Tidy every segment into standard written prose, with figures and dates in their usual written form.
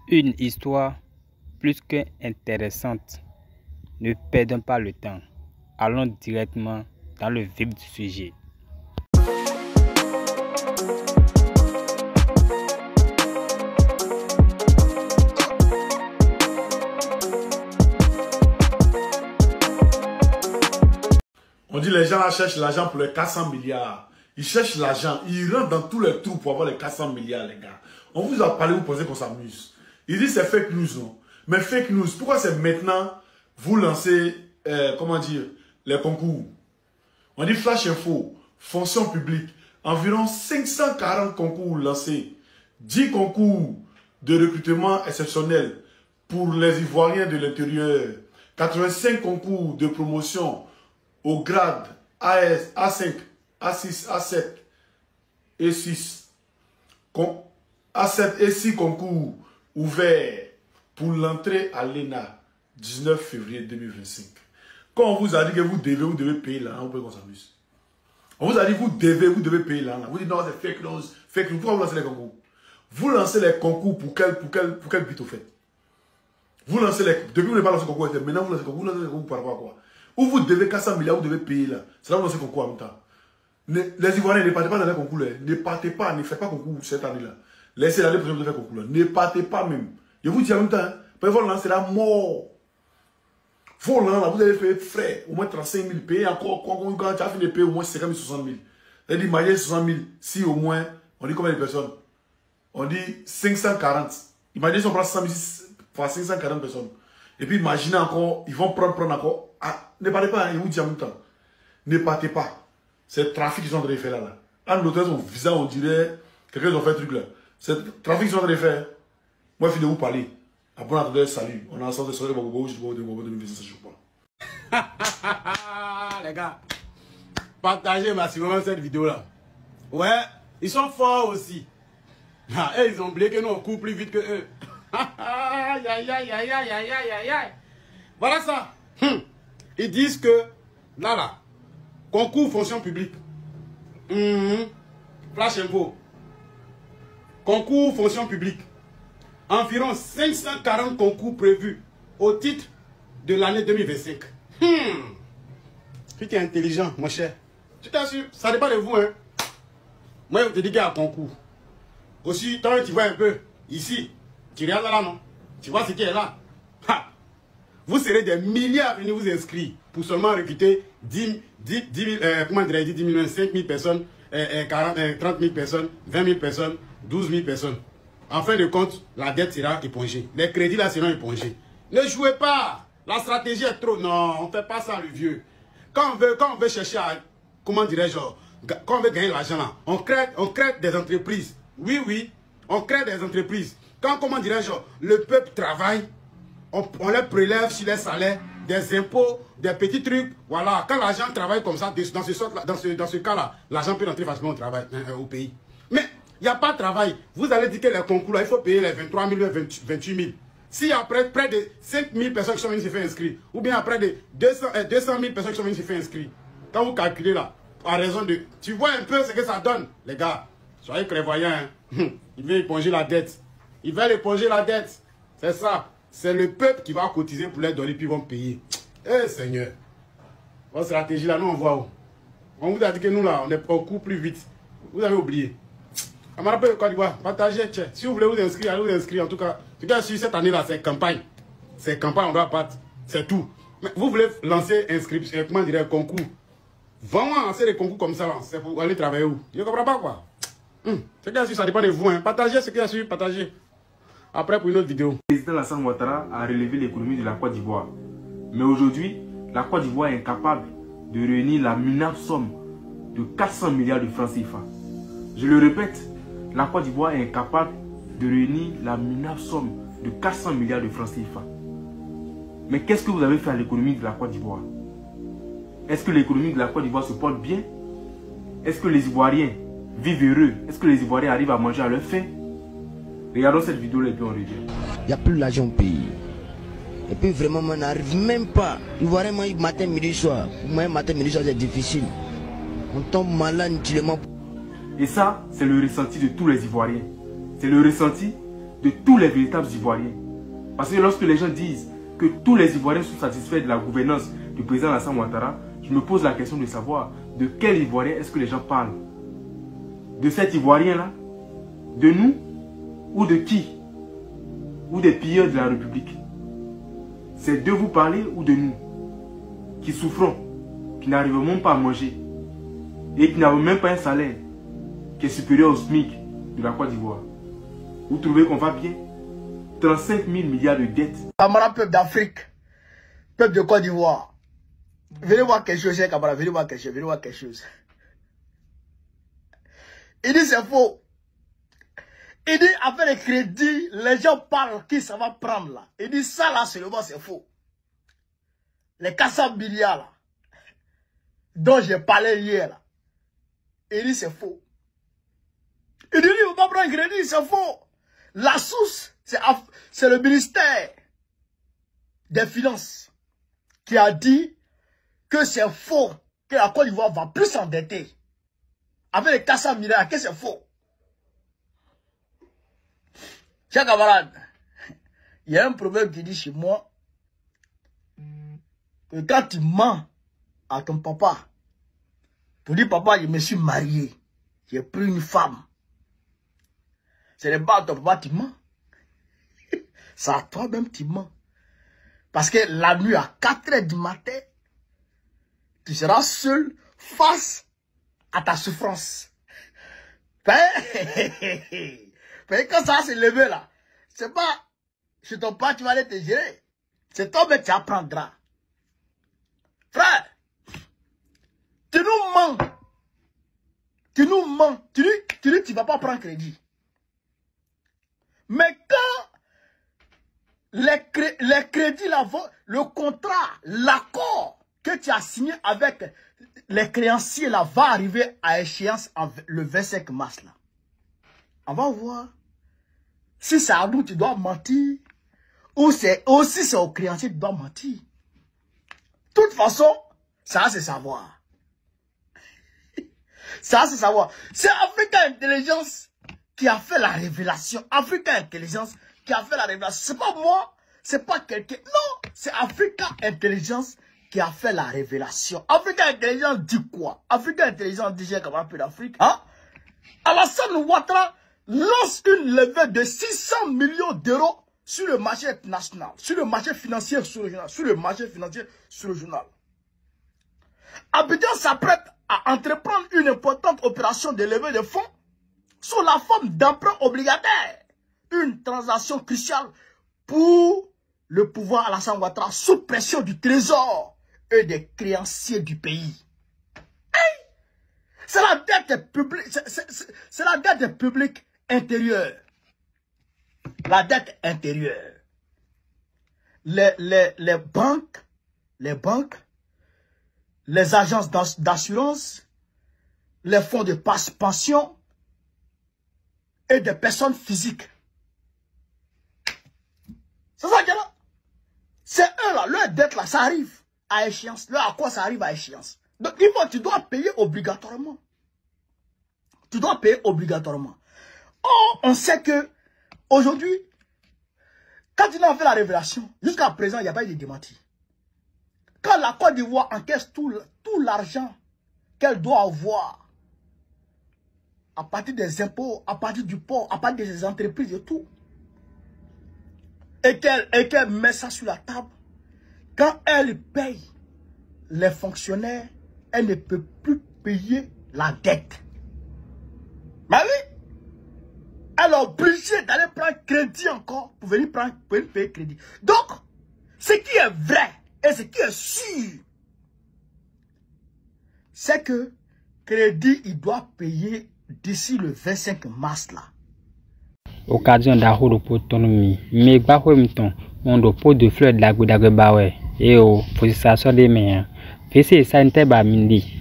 Une histoire plus qu'intéressante. Ne perdons pas le temps. Allons directement dans le vif du sujet. On dit les gens là cherchent l'argent pour les 400 milliards. Ils cherchent l'argent. Ils rentrent dans tous les trous pour avoir les 400 milliards, les gars. On vous a parlé, vous pensez qu'on s'amuse. Ils disent c'est fake news, non? Mais fake news, pourquoi c'est maintenant vous lancez, comment dire, les concours? On dit flash info, fonction publique. Environ 540 concours lancés. 10 concours de recrutement exceptionnel pour les Ivoiriens de l'intérieur. 85 concours de promotion au grade AS, A5, A6, A7 et 6. A7 et 6 concours ouverts pour l'entrée à l'ENA 19 février 2025. Quand on vous a dit que vous devez payer là, on peut qu'on s'amuse. On vous a dit vous devez payer là. Vous dites non, c'est fake news, fake news. Pourquoi vous lancez les concours? Vous lancez les concours pour quel but au fait? Vous lancez les... Depuis que vous n'avez pas lancé le concours, maintenant vous lancez les concours par rapport à quoi? Ou vous devez 400 milliards, vous devez payer là. C'est là que vous lancez le concours en même temps. Les Ivoiriens, ne partez pas dans les concours là. Ne partez pas, ne faites pas concours cette année-là. Laissez l'année prochaine de faire concours là. Ne partez pas même. Je vous dis en même temps, il faut lancer la mort. Faut là, vous allez faire frais, au moins 35 000 payés encore. Quand tu as fini de payer au moins 50 000, 60 000. C'est-à-dire, imaginez 60 000, si au moins, on dit combien de personnes? On dit 540. Imaginez si on prend 100 000 fois 540 personnes. Et puis imaginez encore, ils vont prendre encore. Ah, ne partez pas, je vous dis en même temps. Ne partez pas. C'est le trafic qu'ils sont en train de faire là. En l'autre, son visa, on dirait, quelqu'un qui a fait un truc là. C'est le trafic qu'ils sont en train de faire. Moi, je finis de vous parler. Après, on a salut. On a ensemble de soirée, les gars, partagez massivement cette vidéo là. Ouais, ils sont forts aussi. Ah, et ils ont oublié que nous on court plus vite que eux. Aïe, aïe, aïe, aïe, aïe, aïe, aïe, aïe. Voilà ça. Ils disent que là, concours fonction publique. Flash info. Concours fonction publique. Environ 540 concours prévus au titre de l'année 2025. Tu es intelligent, mon cher. Tu t'assures, ça dépend de vous, hein. Moi, je te dis qu'il y a un concours. Aussi, toi, tu vois un peu, ici, tu regardes là, non? Tu vois ce qui est là? Ha! Vous serez des milliards à venir vous inscrire pour seulement recruter 10 000, comment dirais-je, 10 000, 5 000 personnes, 30 000 personnes, 20 000 personnes, 12 000 personnes. En fin de compte, la dette sera épongée. Les crédits là seront épongés. Ne jouez pas. La stratégie est trop... Non, on ne fait pas ça, le vieux. Quand on veut chercher à... Comment dirais-je? Quand on veut gagner l'argent là, on crée des entreprises. Oui, oui, on crée des entreprises. Quand, comment dirais-je, le peuple travaille, on les prélève sur les salaires, des impôts, des petits trucs. Voilà, quand l'argent travaille comme ça, dans ce cas-là, l'argent peut rentrer facilement au pays. Mais il n'y a pas de travail. Vous allez dire que les concours là, il faut payer les 23 000, 28 000. Si après près de 5 000 personnes qui sont venues se faire inscrire, ou bien après de 200 000 personnes qui sont venues se faire inscrire, quand vous calculez là, à raison de... Tu vois un peu ce que ça donne, les gars. Soyez prévoyants. Hein. Ils veulent éponger la dette. Ils veulent éponger la dette. C'est ça. C'est le peuple qui va cotiser pour les donner, puis ils vont payer. Eh Seigneur. Votre stratégie là, nous on voit où. On vous a dit que nous là, on court plus vite. Vous avez oublié. On me rappelle le Côte d'Ivoire. Partagez. Si vous voulez vous inscrire, allez vous inscrire. En tout cas, cette année là, c'est campagne. C'est campagne, on doit battre. C'est tout. Mais vous voulez lancer inscription, comment dire, concours. Vraiment lancer des concours comme ça, c'est pour aller travailler où? Je ne comprends pas quoi. Ce qui est sûr, ça dépend de vous. Hein. Partagez ce qui est sûr, partagez. Après pour une autre vidéo. Le président Alassane Ouattara a relevé l'économie de la Côte d'Ivoire. Mais aujourd'hui, la Côte d'Ivoire est incapable de réunir la minable somme de 400 milliards de francs CFA. Je le répète, la Côte d'Ivoire est incapable de réunir la minable somme de 400 milliards de francs CFA. Mais qu'est-ce que vous avez fait à l'économie de la Côte d'Ivoire? Est-ce que l'économie de la Côte d'Ivoire se porte bien? Est-ce que les Ivoiriens vivent heureux? Est-ce que les Ivoiriens arrivent à manger à leur faim? Regardons cette vidéo et puis on revient. Il n'y a plus l'argent au pays. Et puis vraiment, on n'arrive même pas. Ivoirien mange matin, midi, soir. Moi, matin, midi, soir, c'est difficile. On tombe malade, tellement. Et ça, c'est le ressenti de tous les Ivoiriens. C'est le ressenti de tous les véritables Ivoiriens. Parce que lorsque les gens disent que tous les Ivoiriens sont satisfaits de la gouvernance du président Alassane Ouattara, je me pose la question de savoir de quel Ivoirien est-ce que les gens parlent? De cet Ivoirien-là? De nous? Ou de qui? Ou des pilleurs de la République? C'est de vous parler ou de nous? Qui souffrons, qui n'arrivons même pas à manger et qui n'avons même pas un salaire qui est supérieur au SMIC de la Côte d'Ivoire. Vous trouvez qu'on va bien? 35 000 milliards de dettes. Camarades, peuple d'Afrique, peuple de Côte d'Ivoire, venez voir quelque chose, camarades, venez voir quelque chose. Il dit c'est faux. Il dit avec les crédits, les gens parlent qui ça va prendre là. Il dit ça là seulement c'est faux. Les 400 milliards là, dont j'ai parlé hier là. Il dit c'est faux. Il dit il ne faut pas prendre crédit, c'est faux. La source, c'est le ministère des Finances qui a dit que c'est faux, que la Côte d'Ivoire va plus s'endetter. Avec les 400 milliards, que c'est faux. Chers camarades, il y a un proverbe qui dit chez moi que quand tu mens à ton papa, tu dis papa, je me suis marié, j'ai pris une femme. Ce n'est pas à ton papa, tu mens. C'est à toi-même, tu mens. Parce que la nuit à 4 h du matin, tu seras seul face à ta souffrance. Quand ça s'est levé là, c'est pas chez ton père tu vas aller te gérer. C'est toi-même qui apprendras. Frère, tu nous mens. Tu nous mens. Tu dis tu ne vas pas prendre crédit. Mais quand les crédits, le contrat, l'accord que tu as signé avec les créanciers là va arriver à échéance le 25 mars là. On va voir si c'est à nous tu dois mentir ou c'est aussi c'est aux créanciers tu dois mentir. De toute façon, ça c'est savoir. Ça c'est savoir. C'est Africa Intelligence qui a fait la révélation. Africa Intelligence qui a fait la révélation. C'est pas moi, c'est pas quelqu'un. Non, c'est Africa Intelligence qui a fait la révélation. Africa Intelligence dit quoi? Africa Intelligence dit j'ai comme un peu d'Afrique. Hein? Alassane Ouattara lance une levée de 600 millions d'euros sur le marché international, sur le marché financier sous-régional, Abidjan s'apprête à entreprendre une importante opération de levée de fonds sous la forme d'emprunt obligataire. Une transaction cruciale pour le pouvoir Alassane Ouattara sous pression du trésor et des créanciers du pays. Hey! C'est la dette publique, c'est la dette publique intérieure. La dette intérieure. Les banques, les agences d'assurance, les fonds de pension et des personnes physiques. C'est ça qu'il y a là. C'est eux là, leur dette là, ça arrive à échéance. Leur à quoi ça arrive à échéance. Donc tu dois payer obligatoirement. Tu dois payer obligatoirement. Or, on sait que aujourd'hui, quand il a fait la révélation, jusqu'à présent, il n'y a pas eu de démenti. Quand la Côte d'Ivoire encaisse tout l'argent qu'elle doit avoir, à partir des impôts, à partir du port, à partir des entreprises et tout, et qu'elle met ça sur la table, quand elle paye les fonctionnaires, elle ne peut plus payer la dette. Mais oui, elle est obligée d'aller prendre crédit encore pour venir payer crédit. Donc, ce qui est vrai et ce qui est sûr, c'est que crédit, il doit payer d'ici le 25 mars là. Occasion d'arroser pour autonomie. Mais pas comme ton, on doit pas de fleurs de la gouda bawe. Et oh, faut ça soit des meilleurs. Fais ça n'était pas mindi.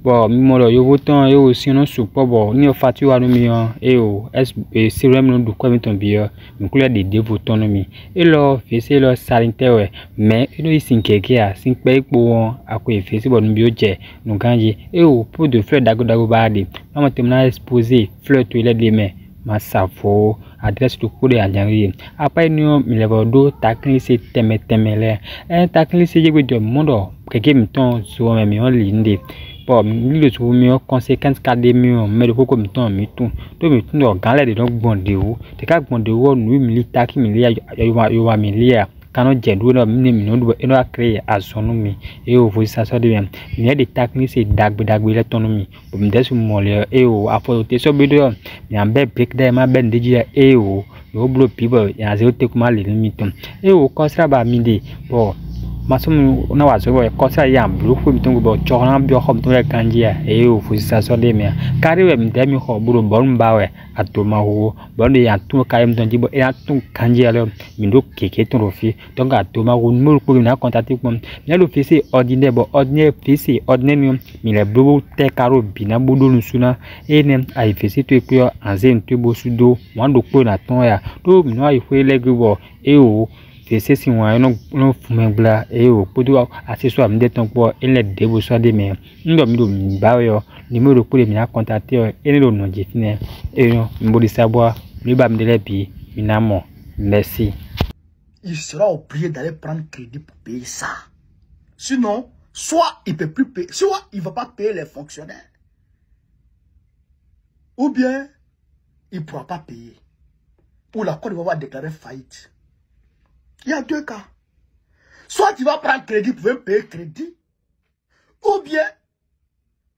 Bon, mimolo yo votant et aussi non support bon, ni facture à nous millions et oh, c'est vraiment de quoi ton bio, mais couleur de autonomie. Et là, fais le sanitaire, mais il y a 5 kékia, 5 pays pour à quoi fais bon bio jet, donc quand et oh, pour de fleurs d'ago badi. On m'a exposé fleurs toilette les mains. Massafo, adresse de coup de Adjari. Après, nous, il y a d'autres tacles, c'est temele. Un tacle, c'est du monde, que me ton sur mes millions linde. Bon, le sur mes conséquences académiques, mais le coup comme ton, mais tout me tourne dans les donc bon de vous. T'es qu'à bon de vous, nous, militaires qui milliards. Quand on dit nous a créé à son nom et au vous ça soit de même il y a des techniques c'est dagbe l'autonomie pour me dire mon et au apporter sur bédo il y a un bel brick de ma ben de dire et au bleu people il y a zéro comment les limites et au constat ba midi bon masomo na wazo boy constat ya bleu ko bitongo bo chorna bio khom to kanjia e au vous ça soit de même carré we ndemi ko buru bon bawe atoma ho bon ya tout kayem don jibo e atun kanjia le mindo keke ton rofi donc atoma ho numéro ko na contacter ko mais le fils ordinaire bon ordinaire fils ordinaire mais le bleu te caro bina bodo nsuna e nem ai fils to ko anzen to bo sudo wando ko na ton ya to no ai fo legbo e o c'est si moi non fumebla et au podo accessoire me déton pour il est debo soit de mais ndo mi ba yo numéro pour me contacter et le nom jefine et non mbodi savoir lui ba me lepi minamo merci. Il sera obligé d'aller prendre crédit pour payer ça. Sinon, soit il peut plus payer, soit il va pas payer les fonctionnaires. Ou bien il pourra pas payer. Ou la Côte d'Ivoire va déclarer faillite. Il y a deux cas. Soit tu vas prendre crédit pour payer crédit, ou bien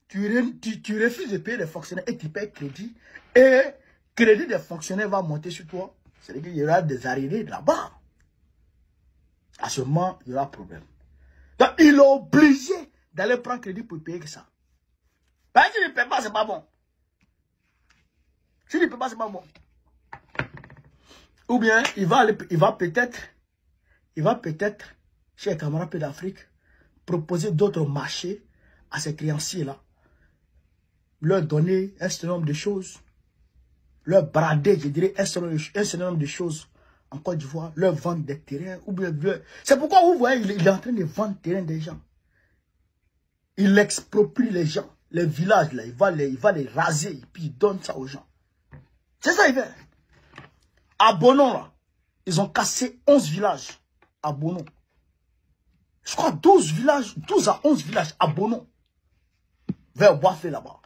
tu refuses de payer les fonctionnaires et tu payes crédit, et crédit des fonctionnaires va monter sur toi. C'est-à-dire qu'il y aura des arriérés là-bas. À ce moment, il y aura problème. Donc, il est obligé d'aller prendre crédit pour payer que ça. Parce que s'il ne paye pas, c'est pas bon. S'il ne paye pas, c'est pas bon. Ou bien, il va peut-être, chez les camarades d'Afrique, proposer d'autres marchés à ces créanciers-là. Leur donner un certain nombre de choses. Leur brader, je dirais, un certain nombre de choses en Côte d'Ivoire. Leur vendre des terrains. C'est pourquoi vous voyez, il est en train de vendre des terrains des gens. Il exproprie les gens. Les villages, là, il va les raser et puis il donne ça aux gens. C'est ça, il fait. À Bonon, là, ils ont cassé 11 villages à Bonon. Je crois 12 villages, 12 à 11 villages à Bonon. Vers Boisfé là-bas.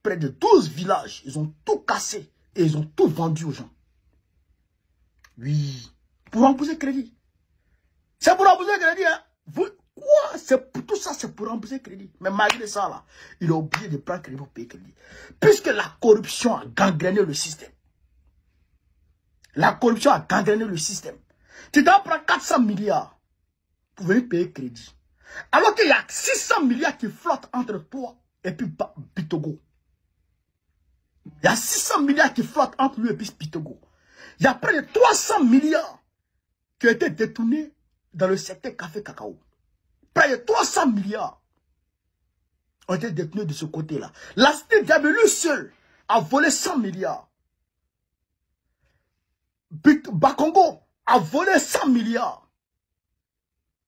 Près de 12 villages, ils ont tout cassé et ils ont tout vendu aux gens. Oui. Pour rembourser crédit. C'est pour rembourser crédit, hein. Quoi? Tout ça, c'est pour rembourser crédit. Mais malgré ça, là, il est obligé de prendre crédit pour payer crédit. Puisque la corruption a gangréné le système. La corruption a gangréné le système. Tu dois prendre 400 milliards pour venir payer crédit. Alors qu'il y a 600 milliards qui flottent entre toi et puis Pitogo. Il y a 600 milliards qui flottent entre lui et puis Pitogo. Il y a près de 300 milliards qui ont été détournés dans le secteur café-cacao. Près de 300 milliards ont été détenus de ce côté-là. La cité Diabelu seule a volé 100 milliards. Bakongo a volé 100 milliards.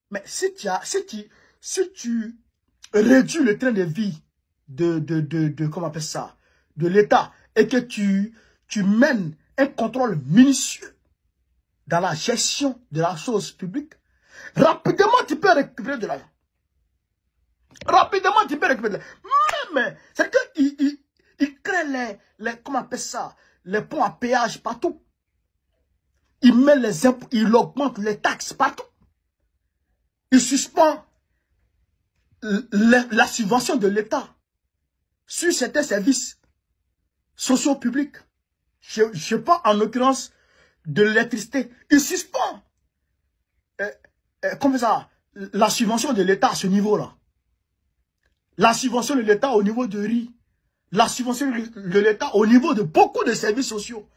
Mais si tu réduis le train de vie comment on appelle ça, de l'État, et que tu mènes un contrôle minutieux dans la gestion de la chose publique, rapidement tu peux récupérer de l'argent. Rapidement tu peux récupérer de l'argent. Mais c'est qu'il crée comment on appelle ça, les ponts à péage partout. Il met les impôts, il augmente les taxes partout. Il suspend la subvention de l'État sur certains services sociaux publics. Je parle en l'occurrence de l'électricité. Il suspend comment ça, la subvention de l'État à ce niveau-là. La subvention de l'État au niveau de riz. La subvention de l'État au niveau de beaucoup de services sociaux.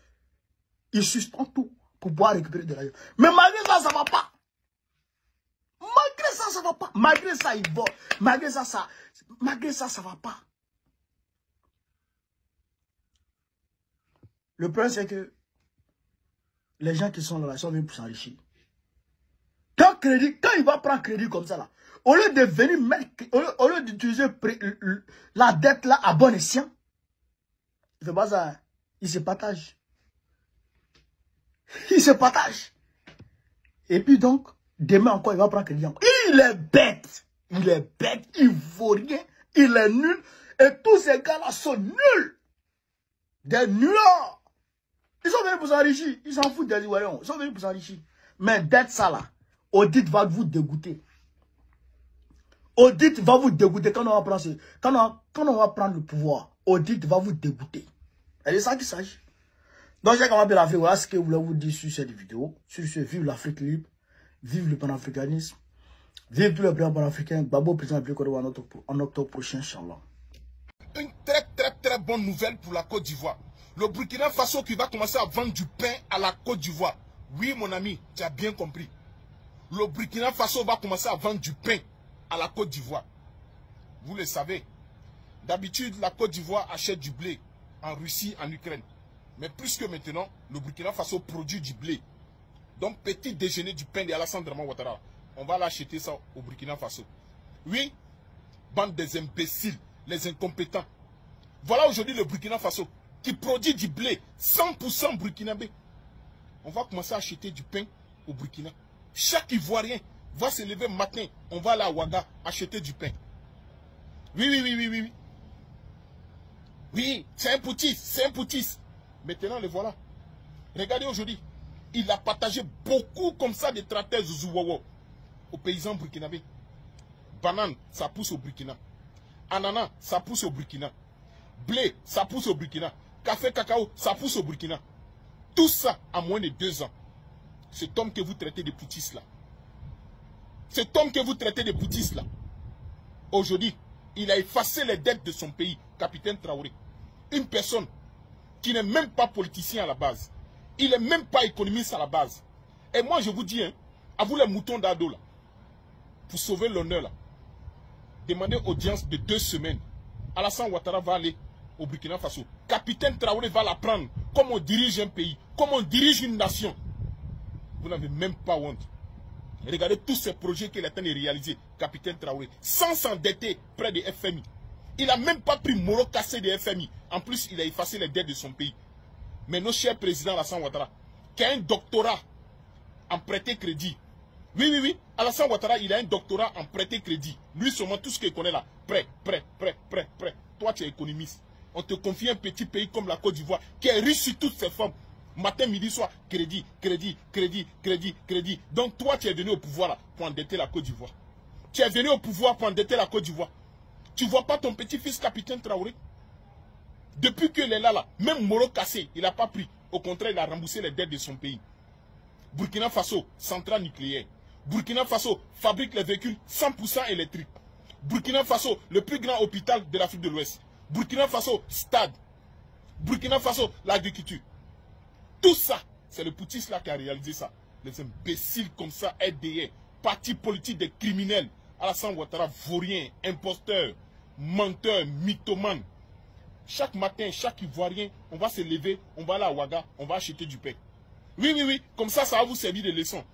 Il suspend tout pour pouvoir récupérer de l'argent. Mais malgré ça, ça ne va pas. Malgré ça, ça ne va pas. Malgré ça, il vole. Malgré ça, ça ne va pas. Le problème, c'est que les gens qui sont là, ils sont venus pour s'enrichir. Quand il va prendre crédit comme ça, là, au lieu de venir mettre, au lieu d'utiliser la dette là à bon escient, il fait pas ça. Il se partage. Il se partage. Et puis donc, demain encore, il va prendre crédit encore. Il est bête. Il est bête. Il vaut rien. Il est nul. Et tous ces gars-là sont nuls. Des nullards. Ils sont venus pour s'enrichir. Ils s'en foutent des Ivoiriens. Ils sont venus pour s'enrichir. Mais d'être ça là, Audit va vous dégoûter. Audit va vous dégoûter quand on va prendre le pouvoir. Audit va vous dégoûter. C'est de ça qu'il s'agit. Donc, j'ai quand même l'Afrique. Voilà ce que je voulais vous dire sur cette vidéo. Sur ce, vive l'Afrique libre. Vive le panafricanisme. Vive tous les présidents panafricains. Babo, président de l'Équateur en octobre prochain, Inch'Allah. Une très bonne nouvelle pour la Côte d'Ivoire. Le Burkina Faso qui va commencer à vendre du pain à la Côte d'Ivoire. Oui, mon ami, tu as bien compris. Le Burkina Faso va commencer à vendre du pain à la Côte d'Ivoire. Vous le savez. D'habitude, la Côte d'Ivoire achète du blé en Russie, en Ukraine. Mais plus que maintenant, le Burkina Faso produit du blé. Donc, petit déjeuner du pain de Alassane Draman Ouattara. On va l'acheter ça au Burkina Faso. Oui, bande des imbéciles, les incompétents. Voilà aujourd'hui le Burkina Faso qui produit du blé 100% burkinabé. On va commencer à acheter du pain au Burkina. Chaque Ivoirien va se lever matin, on va aller à Ouaga acheter du pain. Oui. Oui, c'est un poutis, Maintenant, le voilà. Regardez aujourd'hui, il a partagé beaucoup comme ça de tracteurs Zouzouwawa aux paysans burkinabés. Banane, ça pousse au Burkina. Ananas, ça pousse au Burkina. Blé, ça pousse au Burkina. Café, cacao, ça pousse au Burkina. Tout ça en moins de 2 ans. Cet homme que vous traitez de poutis là. Cet homme que vous traitez de poutis là. Aujourd'hui, il a effacé les dettes de son pays, capitaine Traoré. Une personne qui n'est même pas politicien à la base. Il n'est même pas économiste à la base. Et moi, je vous dis, hein, à vous les moutons d'Ado, là, pour sauver l'honneur, là, demandez audience de 2 semaines. Alassane Ouattara va aller au Burkina Faso. Capitaine Traoré va la prendre. Comme on dirige un pays, comme on dirige une nation. Vous n'avez même pas honte. Regardez tous ces projets qu'il est en train de réaliser, capitaine Traoré, sans s'endetter près de FMI. Il n'a même pas pris Moro cassé de FMI. En plus, il a effacé les dettes de son pays. Mais notre cher président Alassane Ouattara, qui a un doctorat en prêter crédit. Oui. Alassane Ouattara, il a un doctorat en prêter crédit. Lui seulement, tout ce qu'il connaît là, prêt. Toi, tu es économiste. On te confie un petit pays comme la Côte d'Ivoire, qui est riche sur toutes ses formes. Matin, midi, soir, crédit. Donc toi, tu es venu au pouvoir là, pour endetter la Côte d'Ivoire. Tu es venu au pouvoir pour endetter la Côte d'Ivoire. Tu ne vois pas ton petit-fils capitaine Traoré? Depuis qu'il est là, même Moro cassé, il n'a pas pris. Au contraire, il a remboursé les dettes de son pays. Burkina Faso, centrale nucléaire. Burkina Faso fabrique les véhicules 100% électriques. Burkina Faso, le plus grand hôpital de l'Afrique de l'Ouest. Burkina Faso, stade. Burkina Faso, l'agriculture. Tout ça, c'est le poutis là qui a réalisé ça. Les imbéciles comme ça, RDR, parti politique des criminels. Alassane Ouattara, vaurien, imposteur, menteur, mythomane. Chaque matin, chaque Ivoirien, on va se lever, on va aller à Ouaga, on va acheter du pain. Oui, comme ça va vous servir de leçon.